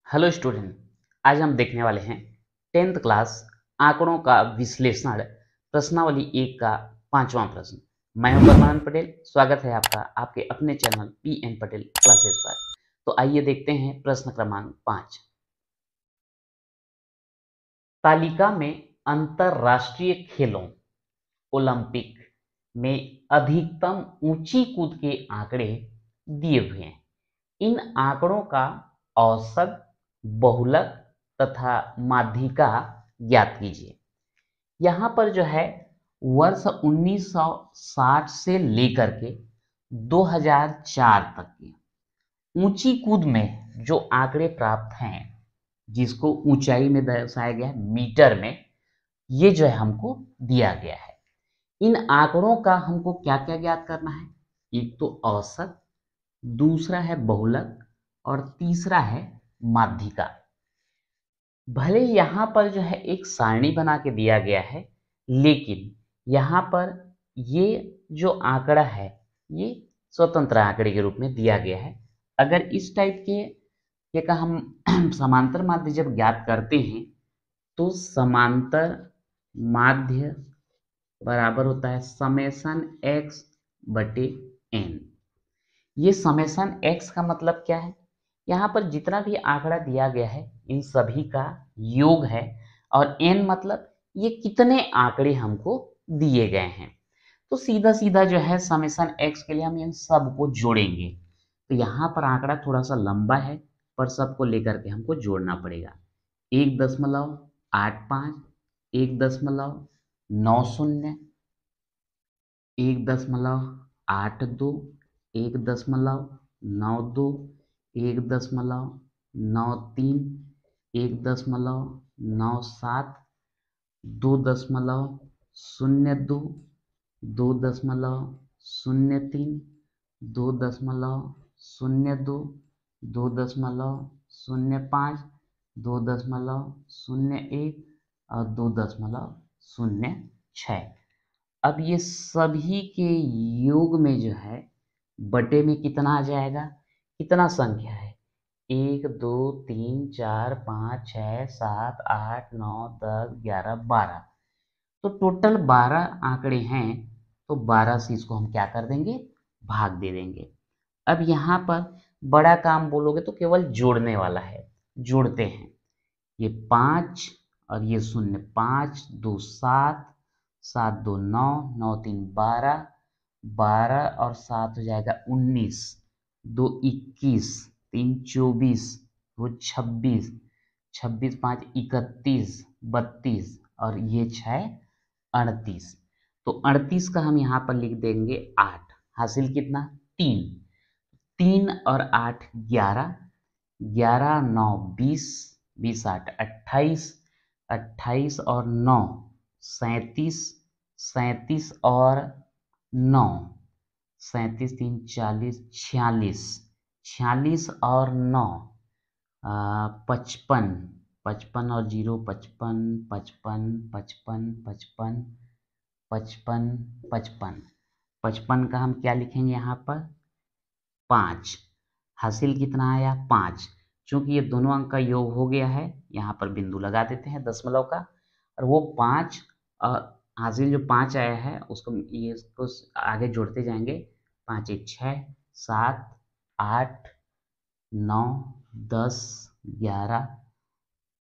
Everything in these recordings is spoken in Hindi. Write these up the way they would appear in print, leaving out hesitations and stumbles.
Hello student. आज हम देखने वाले हैं 10th क्लास आंकड़ों का विश्लेषण प्रश्नावली 1 का 5वां प्रश्न। मैं हूं परमानंद पटेल। स्वागत है आपका आपके अपने channel P N Patel classes पर। तो आइए देखते हैं प्रश्न क्रमांक 5। तालिका में अंतरराष्ट्रीय खेलों ओलंपिक में अधिकतम ऊंची कूद के आंकड़े दिए हुए हैं। इन आंकड़ों का औसत, बहुलक तथा माध्यिका ज्ञात कीजिए। यहाँ पर जो है वर्ष 1960 से लेकर के 2004 तक की ऊंची कूद में जो आंकड़े प्राप्त हैं, जिसको ऊंचाई में दर्शाया गया है मीटर में, ये जो है हमको दिया गया है। इन आंकड़ों का हमको क्या क्या ज्ञात करना है? एक तो औसत, दूसरा है बहुलक और तीसरा है माध्यिका। भले यहाँ पर जो है एक सारणी बना के दिया गया है, लेकिन यहाँ पर ये जो आंकड़ा है ये स्वतंत्र आंकड़े के रूप में दिया गया है। अगर इस टाइप के का हम समांतर माध्य जब ज्ञात करते हैं तो समांतर माध्य बराबर होता है समेशन एक्स बटे एन। ये समेशन एक्स का मतलब क्या है? यहाँ पर जितना भी आंकड़ा दिया गया है इन सभी का योग है, और एन मतलब ये कितने आंकड़े हमको दिए गए हैं। तो सीधा सीधा जो है समेशन एक्स के लिए हम इन सबको जोड़ेंगे। तो यहाँ पर आंकड़ा थोड़ा सा लंबा है, पर सबको लेकर के हमको जोड़ना पड़ेगा। 1.85, 1.90, 1.82, 1.92, 1.93, 1.97, 2.02, 2.03, 2.02, 2.05, 2.01 और 2.06। अब ये सभी के योग में जो है बटे में कितना आ जाएगा? कितना संख्या है? 1 2 3 4 5 6 7 8 9 10 11 12। तो टोटल 12 आंकड़े हैं। तो 12 से इसको हम क्या कर देंगे? भाग दे देंगे। अब यहाँ पर बड़ा काम बोलोगे तो केवल जोड़ने वाला है। जोड़ते हैं। ये 5 और ये 0, 5 2 7, 7 2 9, 9 3 12, 12 और 7 हो जाएगा 19, 2 21, 3 24, वो 26, 26 5 31, 32 और ये 6 38। तो 38 का हम यहाँ पर लिख देंगे 8। हासिल कितना? 3। 3 और 8 11, 11 9 20, 20 8 28, 28 और 9 37, 37 और 9 37 3 40, 46, 46 और 9 55, 55 और 0 55, 55, 55, 55, 55, 55, 55 का हम क्या लिखेंगे यहाँ पर? 5। हासिल कितना आया? 5। चूंकि ये दोनों अंक का योग हो गया है, यहाँ पर बिंदु लगा देते हैं दशमलव का, और वो 5 और हासिल जो 5 आया है उसको ये इसको आगे जोड़ते जाएंगे। 5 1 6 7 8 9 10 11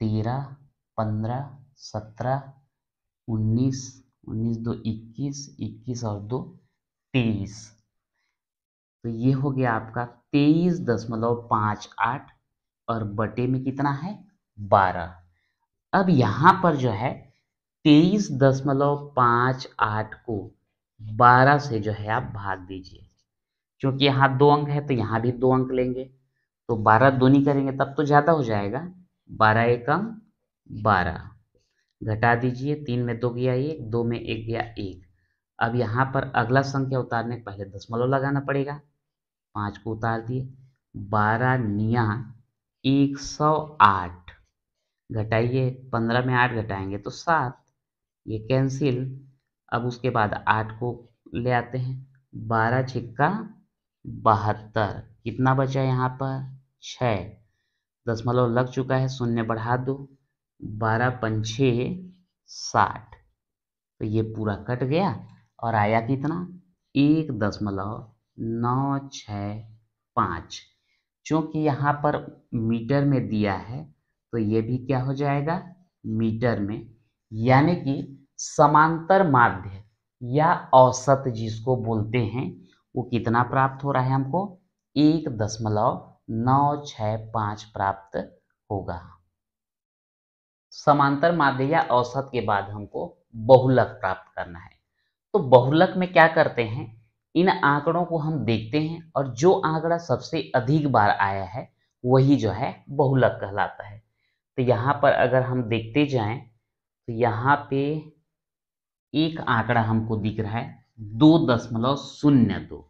13 15 17 19, 19 2 21, 21 और 2 23। तो ये हो गया आपका 23.58 और बटे में कितना है? 12। अब यहाँ पर जो है 23.58 को 12 से जो है आप भाग दीजिए। क्योंकि यहाँ 2 अंक है तो यहाँ भी 2 अंक लेंगे, तो 12 दूनी करेंगे तब तो ज़्यादा हो जाएगा। 12 एकम 12, घटा दीजिए। 3 में 2 गया 1, 2 में 1 गया 1। अब यहाँ पर अगला संख्या उतारने के पहले दशमलव लगाना पड़ेगा। 5 को उतार दिए। 12 निया 108, घटाइए। 15 में 8 घटाएंगे तो 7, ये कैंसिल। अब उसके बाद 8 को ले आते हैं। 12 छिक्का 72, कितना बचा यहाँ पर? 6। दशमलव लग चुका है, शून्य बढ़ा दो, 12 पंछे 60, तो ये पूरा कट गया और आया कितना 1.965। क्योंकि यहाँ पर मीटर में दिया है तो ये भी क्या हो जाएगा मीटर में, यानी कि समांतर माध्य या औसत जिसको बोलते हैं वो कितना प्राप्त हो रहा है हमको 1.965 प्राप्त होगा। समांतर माध्य या औसत के बाद हमको बहुलक प्राप्त करना है। तो बहुलक में क्या करते हैं, इन आंकड़ों को हम देखते हैं और जो आंकड़ा सबसे अधिक बार आया है वही जो है बहुलक कहलाता है। तो यहाँ पर अगर हम देखते जाएं तो यहाँ पे एक आंकड़ा हमको दिख रहा है 2.02,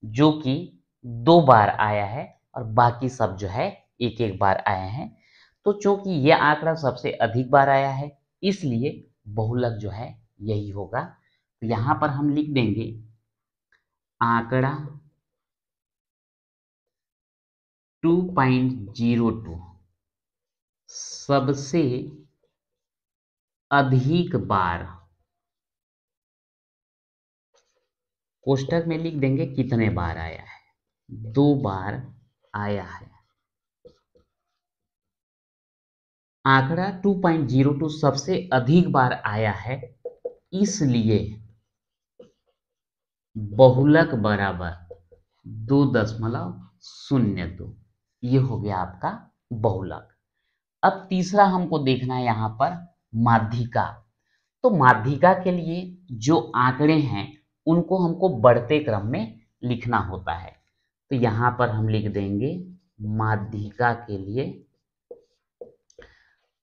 जो कि 2 बार आया है और बाकी सब जो है एक एक बार आए हैं। तो चूंकि यह आंकड़ा सबसे अधिक बार आया है इसलिए बहुलक जो है यही होगा। तो यहाँ पर हम लिख देंगे आंकड़ा 2.02 सबसे अधिक बार, कोष्ठक में लिख देंगे कितने बार आया है, 2 बार आया है। आंकड़ा 2.02 सबसे अधिक बार आया है इसलिए बहुलक बराबर 2.02, ये हो गया आपका बहुलक। अब तीसरा हमको देखना है यहाँ पर माध्यिका। तो माध्यिका के लिए जो आंकड़े हैं उनको हमको बढ़ते क्रम में लिखना होता है। तो यहाँ पर हम लिख देंगे माध्यिका के लिए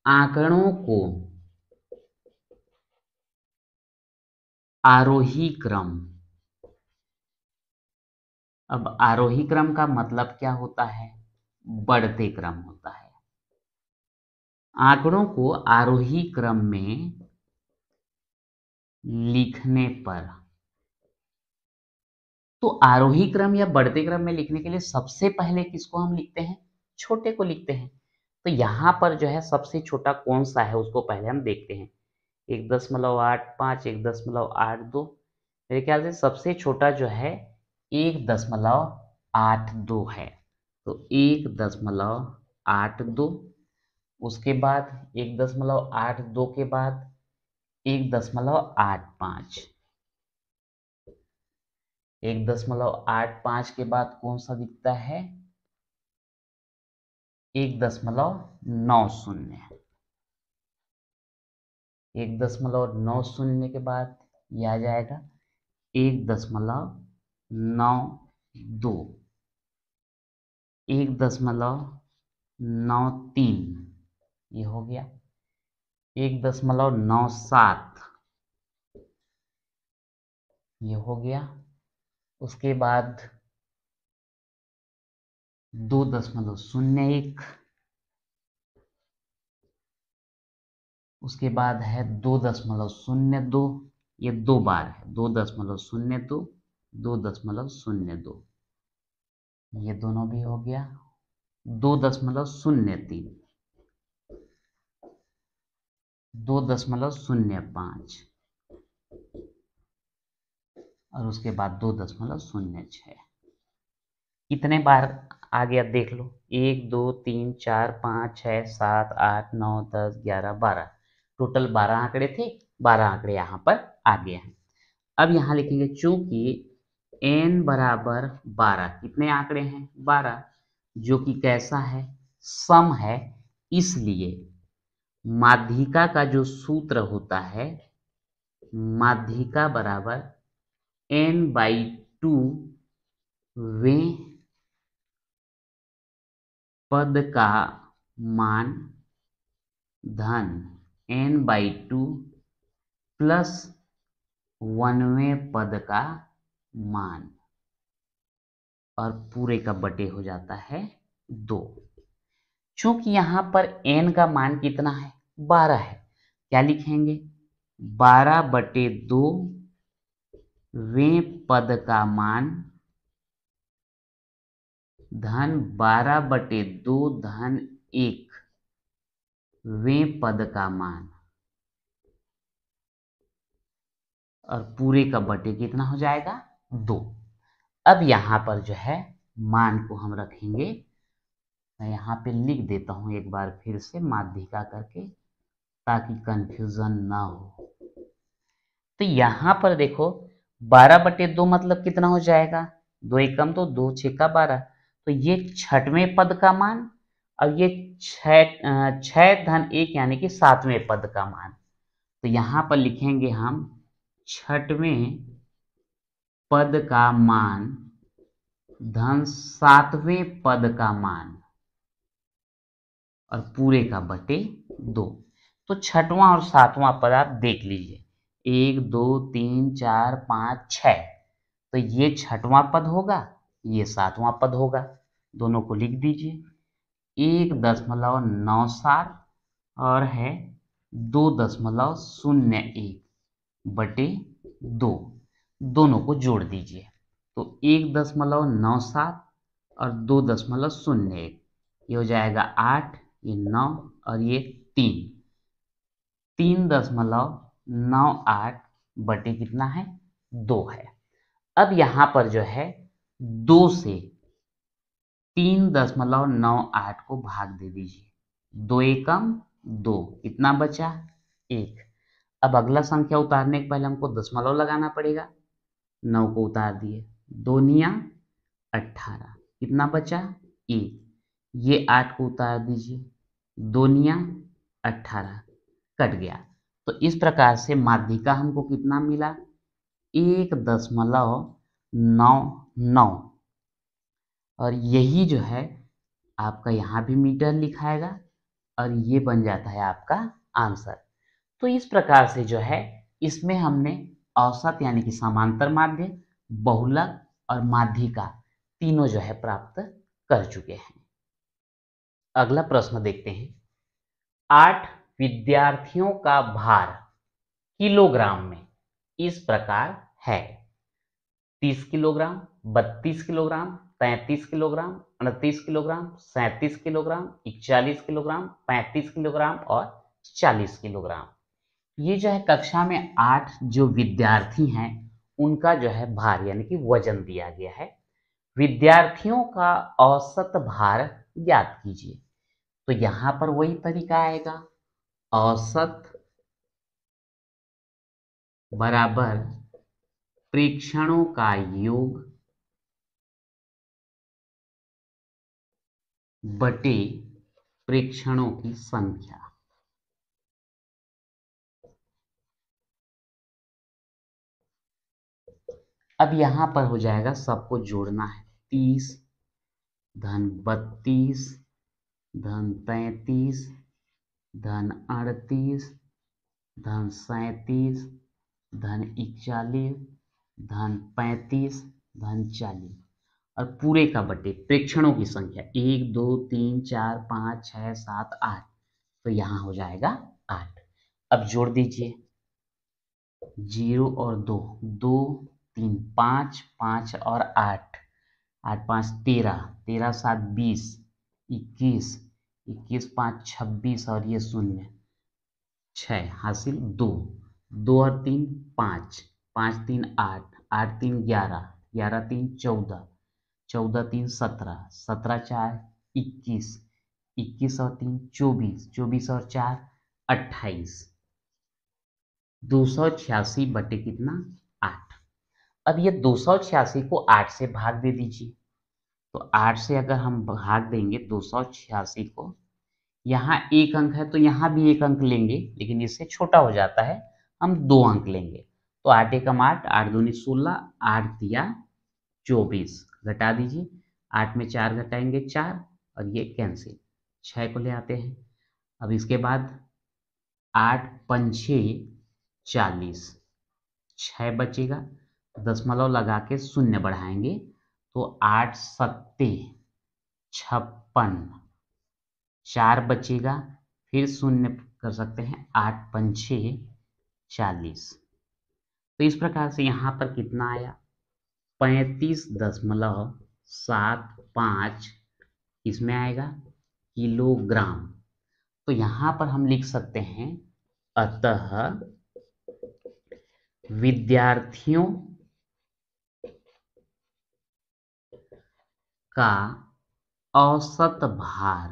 आंकड़ों को आरोही क्रम। अब आरोही क्रम का मतलब क्या होता है, बढ़ते क्रम होता है। आंकड़ों को आरोही क्रम में लिखने पर, तो आरोही क्रम या बढ़ते क्रम में लिखने के लिए सबसे पहले किसको हम लिखते हैं, छोटे को लिखते हैं। तो यहाँ पर जो है सबसे छोटा कौन सा है उसको पहले हम देखते हैं, 1.85, 1.82। मेरे ख्याल से सबसे छोटा जो है 1.82 है, तो 1.82। उसके बाद 1.82 के बाद 1.85, 1.85 के बाद कौन सा दिखता है 1.90, 1.90 के बाद ये आ जाएगा 1.92, 1.93, ये हो गया 1.97, ये हो गया। उसके बाद 2.01, उसके बाद है 2.02, ये 2 बार है 2.02, 2.02, ये दोनों भी हो गया। 2.03, 2.05 और उसके बाद 2.06। कितने बार आ गया देख लो, 1 2 3 4 5 6 7 8 9 10 11 12, टोटल 12 आंकड़े थे, 12 आंकड़े यहाँ पर आ गए हैं। अब यहाँ लिखेंगे चूंकि n बराबर 12, कितने आंकड़े हैं 12, जो कि कैसा है सम है, इसलिए माध्यिका का जो सूत्र होता है माध्यिका बराबर n/2 वें पद का मान धन n/2 प्लस 1वें पद का मान और पूरे का बटे हो जाता है 2। चूंकि यहाँ पर n का मान कितना है 12 है, क्या लिखेंगे 12/2 वें पद का मान धन 12/2 धन 1वें पद का मान और पूरे का बटे कितना हो जाएगा 2। अब यहाँ पर जो है मान को हम रखेंगे, मैं यहाँ पे लिख देता हूँ एक बार फिर से माध्यिका करके ताकि कंफ्यूजन ना हो। तो यहाँ पर देखो 12/2 मतलब कितना हो जाएगा, 2 एकम तो 2 छक्का 12, तो ये 6वें पद का मान और ये 6 - 1 यानी कि 7वें पद का मान। तो यहाँ पर लिखेंगे हम 6वें पद का मान धन 7वें पद का मान और पूरे का बटे 2। तो 6वां और 7वां पद आप देख लीजिए, 1 2 3 4 5 6, तो ये 6वां पद होगा, ये 7वां पद होगा, दोनों को लिख दीजिए। 1.97 और है 2.01 बटे 2, दोनों को जोड़ दीजिए। तो 1.97 और 2.01, ये हो जाएगा 8, ये 9 और ये 3.98 बटे कितना है 2 है। अब यहाँ पर जो है 2 से 3.98 को भाग दे दीजिए, 2 एकम 2, कितना बचा 1। अब अगला संख्या उतारने के पहले हमको दशमलव लगाना पड़ेगा, 9 को उतार दिए, 2 निया 18, कितना बचा 1। ये 8 को उतार दीजिए, 2 निया 18, कट गया। तो इस प्रकार से माध्यिका हमको कितना मिला 1.99, और यही जो है आपका यहाँ भी मीटर लिखाएगा और ये बन जाता है आपका आंसर। तो इस प्रकार से जो है इसमें हमने औसत यानी कि समांतर माध्य, बहुलक और माध्यिका तीनों जो है प्राप्त कर चुके हैं। अगला प्रश्न देखते हैं। 8 विद्यार्थियों का भार किलोग्राम में इस प्रकार है, 30 kilogram, 32 kilogram, 33 kilogram, 29 kilogram, 37 kilogram, 41 kilogram, 35 kilogram और 40 किलोग्राम। ये जो है कक्षा में 8 जो विद्यार्थी हैं उनका जो है भार यानी कि वजन दिया गया है। विद्यार्थियों का औसत भार ज्ञात कीजिए। तो यहाँ पर वही तरीका आएगा, औसत बराबर प्रेक्षणों का योग बटे प्रेक्षणों की संख्या। अब यहां पर हो जाएगा, सबको जोड़ना है, 30 धन 32 धन 33 धन 38 धन 37 धन 41 धन 35 धन 40 और पूरे का बटे प्रेक्षणों की संख्या 1 2 3 4 5 6 7 8, तो यहां हो जाएगा 8। अब जोड़ दीजिए, 0 और 2, 2 3 5, 5 और 8, 8 5 13, 13 7 20, 21, 21 5 26 और ये 0 6 हासिल 2, 2 और 3 5, 5 3 8, 8 3 11, 11 3 14, 14 3 17, 17 4 21, 21 और 3 24, 24 और 4 28, 286 बटे कितना 8। अब ये 286 को 8 से भाग दे दीजिए। तो 8 से अगर हम भाग देंगे 286 को, यहाँ एक अंक है तो यहाँ भी एक अंक लेंगे, लेकिन इससे छोटा हो जाता है, हम 2 अंक लेंगे। तो 8 एकम 8, 8 दूनी 16, 8 दिया 24, घटा दीजिए, 8 में 4 घटाएंगे 4 और ये कैंसिल, 6 को ले आते हैं। अब इसके बाद 8 पंछे 40, 6 बचेगा, दशमलव लगा के 0 बढ़ाएंगे तो 8 सत्ते 56, 4 बचेगा, फिर 0 कर सकते हैं, 8 पंछे 40। तो इस प्रकार से यहाँ पर कितना आया 35.75 इसमें आएगा, किलोग्राम। तो यहां पर हम लिख सकते हैं अतः विद्यार्थियों का औसत भार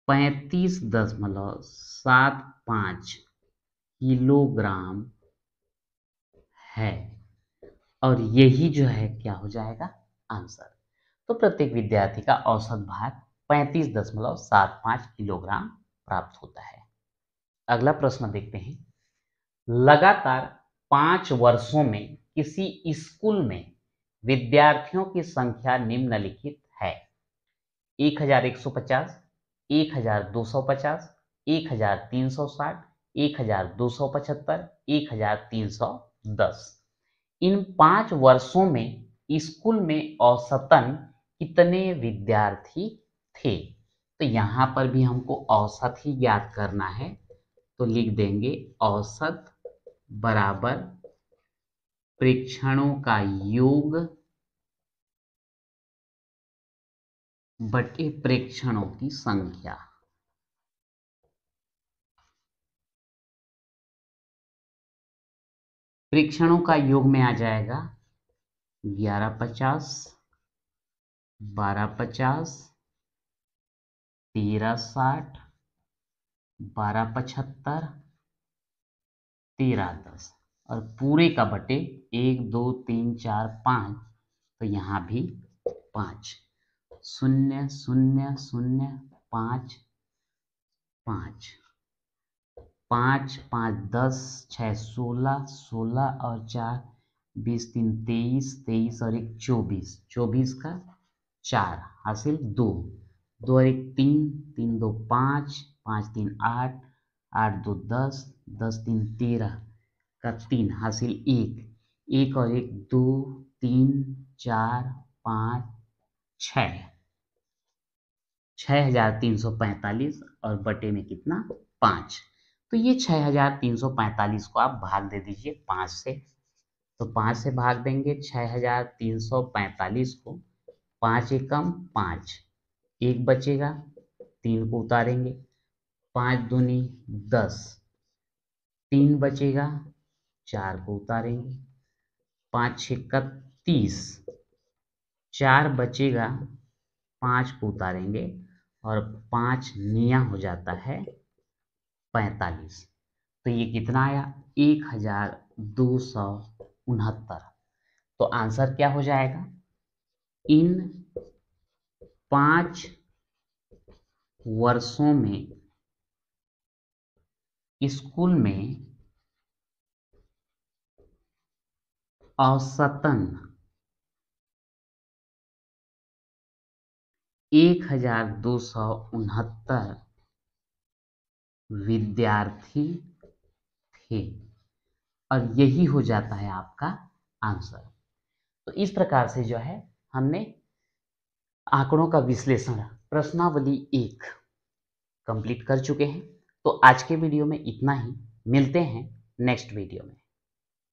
35.75 किलोग्राम है, और यही जो है क्या हो जाएगा आंसर। तो प्रत्येक विद्यार्थी का औसत भार 35.75 किलोग्राम प्राप्त होता है। अगला प्रश्न देखते हैं। लगातार 5 वर्षों में किसी स्कूल में विद्यार्थियों की संख्या निम्नलिखित है: 1150, 1250, 1360, 1275, 1310। इन 5 वर्षों में स्कूल में औसतन कितने विद्यार्थी थे? तो यहां पर भी हमको औसत ही ज्ञात करना है, तो लिख देंगे औसत बराबर प्रेक्षणों का योग बटे प्रेक्षणों की संख्या। प्रेक्षणों का योग में आ जाएगा 1150, 1250, 1360, 1275, 1310, और पूरे का बटे 1 2 3 4 5, तो यहाँ भी 5, 0 0 0 5 5, 5 5 10, 6 16, 16 और 4 20, 3 23, 23 और 1 24, 24 का 4 हासिल 2, 2 और 1 3, 3 2 5, 5 3 8, 8 2 10, 10 3 13 का 3 हासिल 1, 1 और 1 2, 3 4 5 6, 6345, और बटे में कितना 5। तो ये 6345 को आप भाग दे दीजिए 5 से। तो 5 से भाग देंगे 6345 को, 5 एकम 5, 1 बचेगा, 3 को उतारेंगे, 5 दूनी 10, 3 बचेगा, 4 को उतारेंगे, 5 छक्का 30, 4 बचेगा, 5 को उतारेंगे, और 5 निया हो जाता है 45। तो ये कितना आया 1269। तो आंसर क्या हो जाएगा? इन 5 वर्षों में स्कूल में औसतन 1269 विद्यार्थी थे, और यही हो जाता है आपका आंसर। तो इस प्रकार से जो है हमने आंकड़ों का विश्लेषण प्रश्नावली 1 कंप्लीट कर चुके हैं। तो आज के वीडियो में इतना ही, मिलते हैं नेक्स्ट वीडियो में।